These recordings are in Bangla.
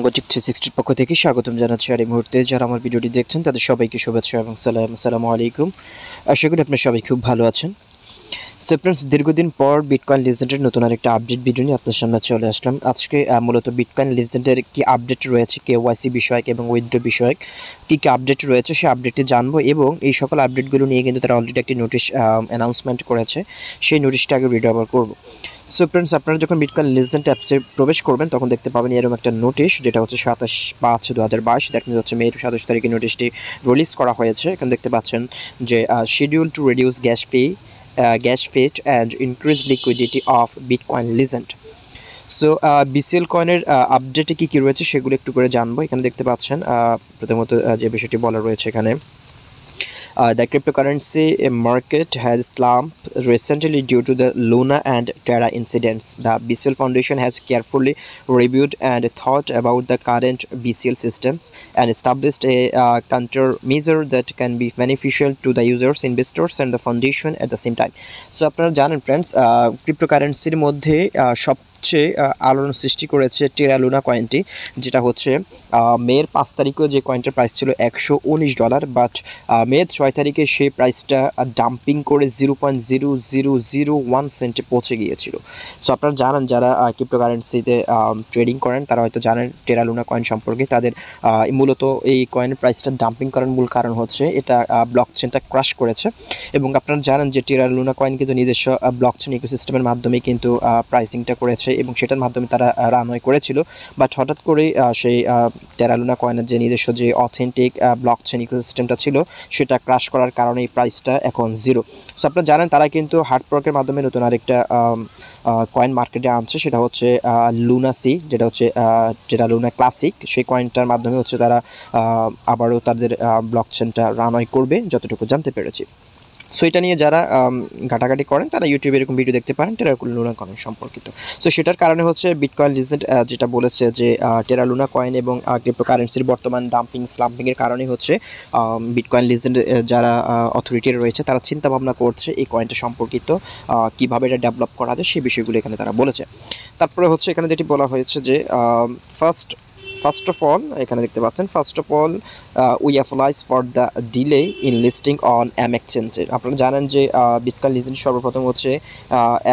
Bongo 360 পক্ষ থেকে স্বাগতম জানাচ্ছি। আর এই মুহূর্তে যারা আমার ভিডিওটি দেখছেন তাদের সবাইকে শুভেচ্ছা এবং সালাম। আসসালামু আলাইকুম। আশা করি আপনারা সবাই খুব ভালো আছেন। সো ফ্রেন্ডস, দীর্ঘদিন পর বিটকয়েন লিজেন্ডের নতুন আরেকটা আপডেট ভিডিও নিয়ে আপনার সামনে চলে আসলাম। আজকে মূলত বিটকয়েন লিজেন্ডের কি আপডেট রয়েছে, কেওয়াইসি বিষয়ক এবং উইথড্র বিষয়ক কী কী আপডেট রয়েছে সেই আপডেটটি জানবো, এবং এই সকল আপডেটগুলো নিয়ে কিন্তু তারা অলরেডি একটি নোটিশ অ্যানাউন্সমেন্ট করেছে। সেই নোটিশটা আগে রিড ওভার করবো। সো ফ্রেন্ডস, আপনারা যখন বিটকয়েন লিজেন্ড অ্যাপসে প্রবেশ করবেন তখন দেখতে পাবেন এরকম একটা নোটিশ, যেটা হচ্ছে 27/5/2022। দেখা যাচ্ছে মে 27 তারিখে নোটিশটি রিলিজ করা হয়েছে। এখানে দেখতে পাচ্ছেন যে schedule to reduce gas fetch and increase liquidity of Bitcoin Legend. So BCL কয়েনের আপডেটে কী রয়েছে সেগুলো একটু করে জানবো। এখানে দেখতে পাচ্ছেন প্রথমত যে বিষয়টি বলা রয়েছে এখানে, the cryptocurrency market has slumped recently due to the Luna and Terra incidents. The BCL Foundation has carefully reviewed and thought about the current BCL systems and established a countermeasure that can be beneficial to the users, investors, and the foundation at the same time. So, আপনারা জানেন ফ্রেন্ডস, ক্রিপ্টোকারেন্সির মধ্যে সবচেয়ে আলোড়ন সৃষ্টি করেছে টেরা লুনা কয়েনটি, যেটা হচ্ছে মের 5 তারিখেও যে কয়েনটার প্রাইস ছিল $119, বাট মের 6 তারিখে সেই প্রাইসটা ডাম্পিং করে 0.0001 সেন্টে পৌঁছে গিয়েছিল। সো আপনারা জানেন, যারা ক্রিপ্টোকারেন্সিতে ট্রেডিং করেন তারা হয়তো জানেন টেরা লুনা কয়েন সম্পর্কে। তাদের মূলত এই কয়েনের প্রাইসটা ডাম্পিং করার মূল কারণ হচ্ছে এটা ব্লকচেনটা ক্রাশ করেছে। এবং আপনারা জানেন যে টেরা লুনা কয়েন কিন্তু নিজস্ব ব্লকচেন ইকোসিস্টেমের মাধ্যমে কিন্তু প্রাইসিংটা করেছে এবং সেটার মাধ্যমে তারা রানওয়ে করেছিল। বাট হঠাৎ করে সেই টেরা লুনা কয়েনের যে নিজস্ব যে অথেন্টিক ব্লকচেন ইকোসিস্টেমটা ছিল সেটা ক্রাশ করার কারণে এই প্রাইসটা এখন 0। সো আপনারা জানেন তারা কিন্তু হার্ড ফর্কের মাধ্যমে নতুন আরেকটা কয়েন মার্কেটে আনছে, সেটা হচ্ছে লুনা সি, যেটা হচ্ছে টেরা লুনা ক্লাসিক। সেই কয়েনটার মাধ্যমে হচ্ছে তারা আবারও তাদের ব্লকচেনটা রানওয়ে করবে যতটুকু জানতে পেরেছি। সো এটা নিয়ে যারা ঘাটাঘাটি করেন তারা ইউটিউবে এরকম ভিডিও দেখতে পারেন টেরা লুনা কয়েন সম্পর্কিত। সো সেটার কারণে হচ্ছে বিটকয়েন লিজেন্ড যেটা বলেছে যে টেরা লুনা কয়েন এবং ক্রিপ্টোকারেন্সির বর্তমান ডাম্পিং স্লাম্পিংয়ের কারণে হচ্ছে বিটকয়েন লিজেন্ড যারা অথরিটি রয়েছে তারা চিন্তা ভাবনা করছে এই কয়েনটা সম্পর্কিত কীভাবে এটা ডেভেলপ করা যায় সেই বিষয়গুলো এখানে তারা বলেছে। তারপরে হচ্ছে এখানে যেটি বলা হয়েছে যে ফার্স্ট অফ অল এখানে দেখতে পাচ্ছেন, first of all we apologise for the delay in listing on M এক্সচেঞ্জে। আপনারা জানেন যে বিটকয়েন লিজেন্ড সর্বপ্রথম হচ্ছে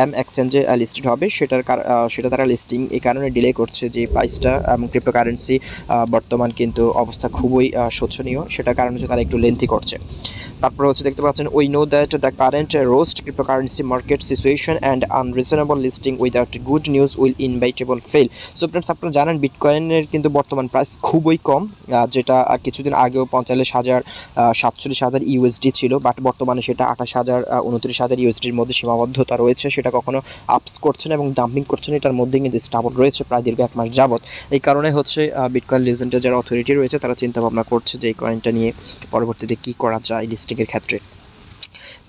এম এক্সচেঞ্জে লিস্টেড হবে, সেটা তারা লিস্টিং এই কারণে ডিলে করছে যে প্রাইসটা এবং ক্রিপ্টোকারেন্সি বর্তমান কিন্তু অবস্থা খুবই শোচনীয়, সেটার কারণে হচ্ছে তারা একটু লেন্থি করছে। তারপরে হচ্ছে দেখতে পাচ্ছেন, we know that the current roast cryptocurrency market situation and unreasonable listing without good news will inevitable fail. So friends, আপনারা জানেন বিটকয়েনের কিন্তু বর্তমান প্রাইস খুবই কম, যেটা কিছুদিন আগেও 45,000-47,000 ইউএসডি ছিল, বাট বর্তমানে সেটা 28,000-29,000 ইউএসডির মধ্যে সীমাবদ্ধতা রয়েছে। সেটা কখনো আপস করছে না এবং ডাম্পিং করছে না, এটার মধ্যে কিন্তু স্টাবল রয়েছে প্রায় দীর্ঘ 1 মাস যাবত। এই কারণে হচ্ছে বিটকয়েন লিজেন্ডের যারা অথরিটি রয়েছে তারা চিন্তা ভাবনা করছে যে এই কয়েনটা নিয়ে পরবর্তীতে কী করা যায় লিস্টিংয়ের ক্ষেত্রে।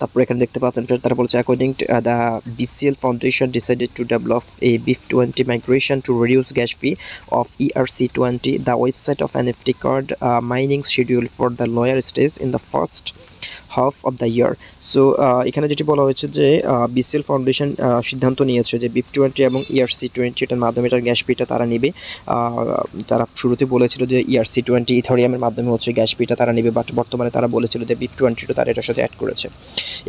তারপর এখানে দেখতে পাচ্ছেন তারা বলছে, according to the BCL Foundation decided to develop a BIF20 migration to reduce gas fee of ERC20. The website of NFT card mining scheduled for the lower stage in the first half of the year. So এখানে যেটি বলা হয়েছে যে BCL ফাউন্ডেশন সিদ্ধান্ত নিয়েছে যে BIP20 এবং ERC20 এটার মাধ্যমে এটার গ্যাস ফিটা তারা নেবে। তারা শুরুতে বলেছিল যে ERC20 ইথেরিয়ামের মাধ্যমে হচ্ছে গ্যাস ফিটা তারা নেবে, বাট বর্তমানে তারা বলেছিল যে BIP20 তারা এটার সাথে অ্যাড করেছে।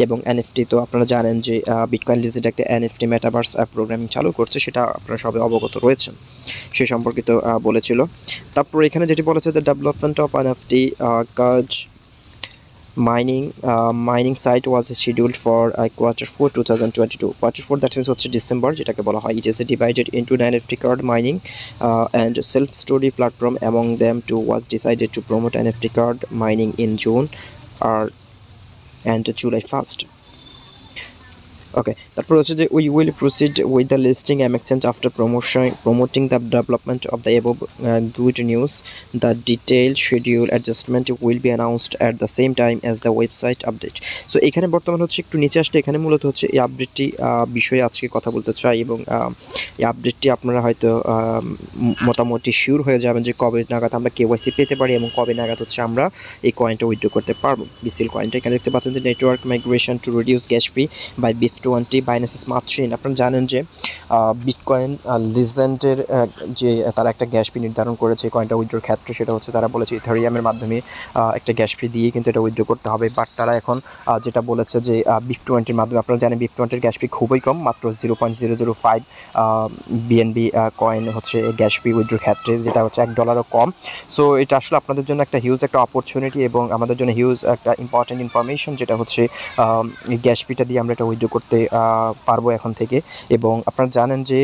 এবং NFT তো আপনারা জানেন যে বিটকয়েন লিজেন্ড একটা NFT মেটাভার্স প্রোগ্রামিং চালু করছে, সেটা আপনারা সবাই অবগত রয়েছেন, সে সম্পর্কিত বলেছিল। তারপর এখানে যেটি বলেছে, দ্য ডেভেলপমেন্ট অফ NFT কাজ mining site was scheduled for Q4 2022. Q4 that means হচ্ছে ডিসেম্বর, যেটাকে বলা হয়। It is divided into NFT card mining and self-storage platform. Among them two was decided to promote NFT card mining in June and July 1st. Okay, তারপর হচ্ছে যে we will proceed with the listing exchange after promoting the development of the above good news. The detailed schedule adjustment will be announced at the same time as the website update. So এখানে বর্তমান হচ্ছে একটু নিচে আসলে এখানে মূলত হচ্ছে এই আপডেটটি বিষয়ে আজকে কথা বলতে চাই, এবং এই আপডেটটি আপনারা হয়তো মোটামুটি শিওর হয়ে যাবেন যে কবে নাগাদ আমরা কেওয়াইসি পেতে পারি এবং কবে নাগাদ হচ্ছে আমরা এই কয়েনটা উইথড্র করতে পারবো BCL কয়েনটা। এখানে দেখতে পাচ্ছেন যে network migration to reduce gas fee by BIP20 Binance smart chain. আপনারা জানেন যে বিটকয়েন লিজেন্ডের যে তারা একটা গ্যাস ফি নির্ধারণ করেছে কয়েনটা উইথড্রোর ক্ষেত্রে, সেটা হচ্ছে তারা বলেছে ইথেরিয়ামের মাধ্যমে একটা গ্যাস ফি দিয়ে কিন্তু এটা উইথড্রো করতে হবে। বাট তারা এখন যেটা বলেছে যে BIP20-র মাধ্যমে, আপনারা জানেন BIP20-র গ্যাস ফি খুবই কম, মাত্র 0.005 বিএনবি কয়েন হচ্ছে গ্যাস ফি উইথড্রোর ক্ষেত্রে, যেটা হচ্ছে $1 কম। সো এটা আসলে আপনাদের জন্য একটা হিউজ একটা অপরচুনিটি এবং আমাদের জন্য হিউজ একটা ইম্পর্টেন্ট ইনফরমেশন, যেটা হচ্ছে গ্যাস ফিটা দিয়ে আমরা এটা উইথড্রো করতে পারবো এখন থেকে। এবং আপনারা জানেন যে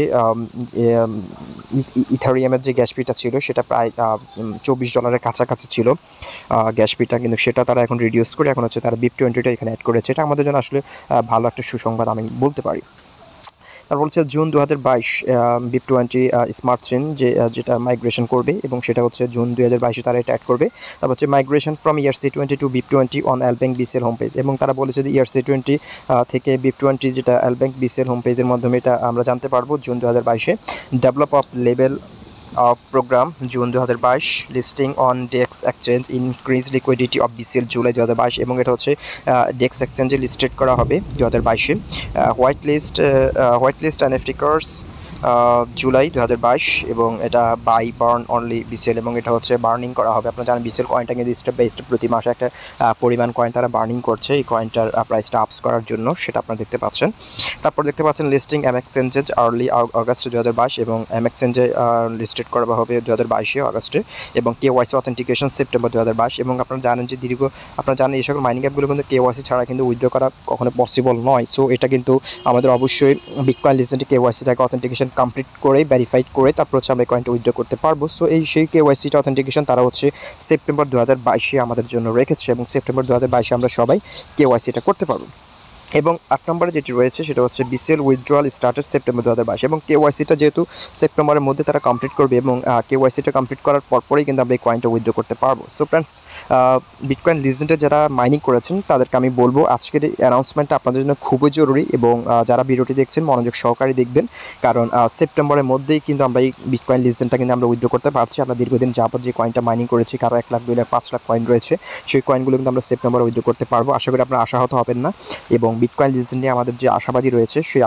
ইথারিয়ামের যে গ্যাস ফিটা ছিল সেটা প্রায় $24 কাছাকাছি ছিল গ্যাস ফিটা, কিন্তু সেটা তারা এখন রিডিউস করে এখন হচ্ছে তারা BIP20টা এখানে অ্যাড করেছে। এটা আমাদের জন্য আসলে ভালো একটা সুসংবাদ আমি বলতে পারি। তারপর হচ্ছে জুন 2022 BIP20 স্মার্ট চেইন যেটা মাইগ্রেশন করবে এবং সেটা হচ্ছে জুন 2022 তারা এটা অ্যাড করবে। তারপর হচ্ছে migration from ERC20 to BIP20 on Lbank BCL home page, এবং তারা বলেছে যে ERC20 থেকে BIP20 যেটা Lbank BCL হোম পেজের মাধ্যমে এটা আমরা জানতে পারবো জুন 2022-এ। Develop of level programme June 2022, listing on DEX exchange, increase liquidity of BCL July 2022, এবং এটা হচ্ছে ডেক্স এক্সচেঞ্জে লিস্টেড করা হবে 2022-এ। White list NFT cars July 2022, এবং এটা বাই বার্ন অনলি BCL, এবং এটা হচ্ছে বার্নিং করা হবে। আপনারা জানেন BCL কয়েনটা কিন্তু স্টেপ বাই স্টেপ প্রতি মাসে একটা পরিমাণ কয়েন তারা বার্নিং করছে এই কয়েনটার প্রাইসটা আপস করার জন্য, সেটা আপনারা দেখতে পাচ্ছেন। তারপর দেখতে পাচ্ছেন লিস্টিং এক্সচেঞ্জেজ আর্লি আগস্ট 2022, এবং এক্সচেঞ্জে লিস্টেড করা হবে 2022 আগস্টে, এবং KYC অথেন্টিকেশন সেপ্টেম্বর 2022। এবং আপনারা জানেন যে আপনারা জানেন এই সকল মাইনিং অ্যাপগুলো কিন্তু KYC ছাড়া কিন্তু উইথড্র করা কখনো পসিবল নয়। সো এটা কিন্তু আমাদের অবশ্যই বিটকয়েন লিজেন্ডে KYCটাকে অথেন্টিকেশন কমপ্লিট করে ভেরিফাইড করে তারপর হচ্ছে আমরা কয়েনটা উইথড্র করতে পারবো। সো সেই KYCটা অথেন্টিকেশন তারা হচ্ছে সেপ্টেম্বর 2022-এ আমাদের জন্য রেখেছে, এবং সেপ্টেম্বর 2022-এ আমরা সবাই KYCটা করতে পারবো। এবং 8 নম্বরে যেটি রয়েছে সেটা হচ্ছে BCL উইথড্রয়াল স্টার্টেড সেপ্টেম্বর 2022, এবং KYCটা যেহেতু সেপ্টেম্বরের মধ্যে তারা কমপ্লিট করবে, এবং KYCটা কমপ্লিট করার পরপরই কিন্তু আমরা এই কয়েনটা উইথড্র করতে পারবো। সো ফ্রেন্ডস, বিটকয়েন লিজেন্ডে যারা মাইনিং করেছেন তাদেরকে আমি বলবো আজকের এই অ্যানাউন্সমেন্টটা আপনাদের জন্য খুবই জরুরি, এবং যারা ভিডিওটি দেখছেন মনোযোগ সহকারে দেখবেন, কারণ সেপ্টেম্বরের মধ্যেই কিন্তু আমরা এই বিটকয়েন লিজেন্ডটা কিন্তু আমরা উইথড্র করতে পারছি। আমরা দীর্ঘদিন যাবত যে কয়েনটা মাইনিং করেছি, কারো 1 লাখ 2 লাখ 5 লাখ কয়েন রয়েছে, সেই কয়েনগুলো কিন্তু আমরা সেপ্টেম্বরে উইথড্র করতে পারবো। আশা করি আপনারা আশাহত হবেন না, এবং বিটকয়েন লিজেন্ড নিয়ে আমাদের যে আশাবাদী রয়েছে সেই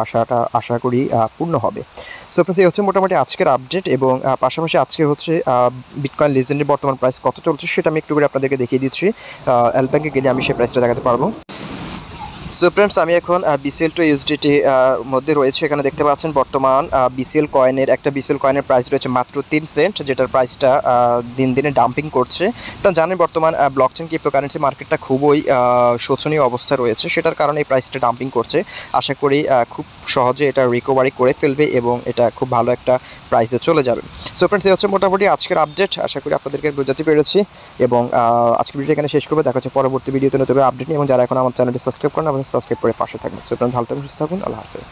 আশা করি পূর্ণ হবে। সো ফ্রেন্ডস, এই হচ্ছে মোটামুটি আজকের আপডেট, এবং পাশাপাশি আজকে হচ্ছে বিটকয়েন লিজেন্ডের বর্তমান প্রাইস কত চলছে সেটা আমি একটু করে আপনাদেরকে দেখিয়ে দিচ্ছি। Lbank-এ গেলে আমি সেই প্রাইসটা দেখাতে পারবো। সো ফ্রেন্ডস, আমি এখন BCL টু USDT মধ্যে রয়েছে। এখানে দেখতে পাচ্ছেন বর্তমান BCL কয়েনের প্রাইস রয়েছে মাত্র 3 সেন্ট, যেটার প্রাইসটা দিন দিনে ডাম্পিং করছে। আপনারা জানেন বর্তমান ব্লকচেন ক্রিপ্টোকারেন্সি মার্কেটটা খুবই শোচনীয় অবস্থা রয়েছে, সেটার কারণে এই প্রাইসটা ডাম্পিং করছে। আশা করি খুব সহজে এটা রিকভারি করে ফেলবে এবং এটা খুব ভালো একটা প্রাইসে চলে যাবে। সো ফ্রেন্ডস, এই হচ্ছে মোটামুটি আজকের আপডেট। আশা করি আপনাদেরকে বোঝাতে পেরেছি, এবং আজকের ভিডিও এখানে শেষ করবো। দেখা হচ্ছে পরবর্তী ভিডিওতে নতুন আপডেট নিয়ে, এবং যারা এখন আমার চ্যানেলটি সাবস্ক্রাইব করেন সাবস্ক্রাইব করে পাশে থাকবেন। সো ফ্রেন্ডস, ভালো থাকুন, সুস্থ থাকুন, আল্লাহ হাফেজ।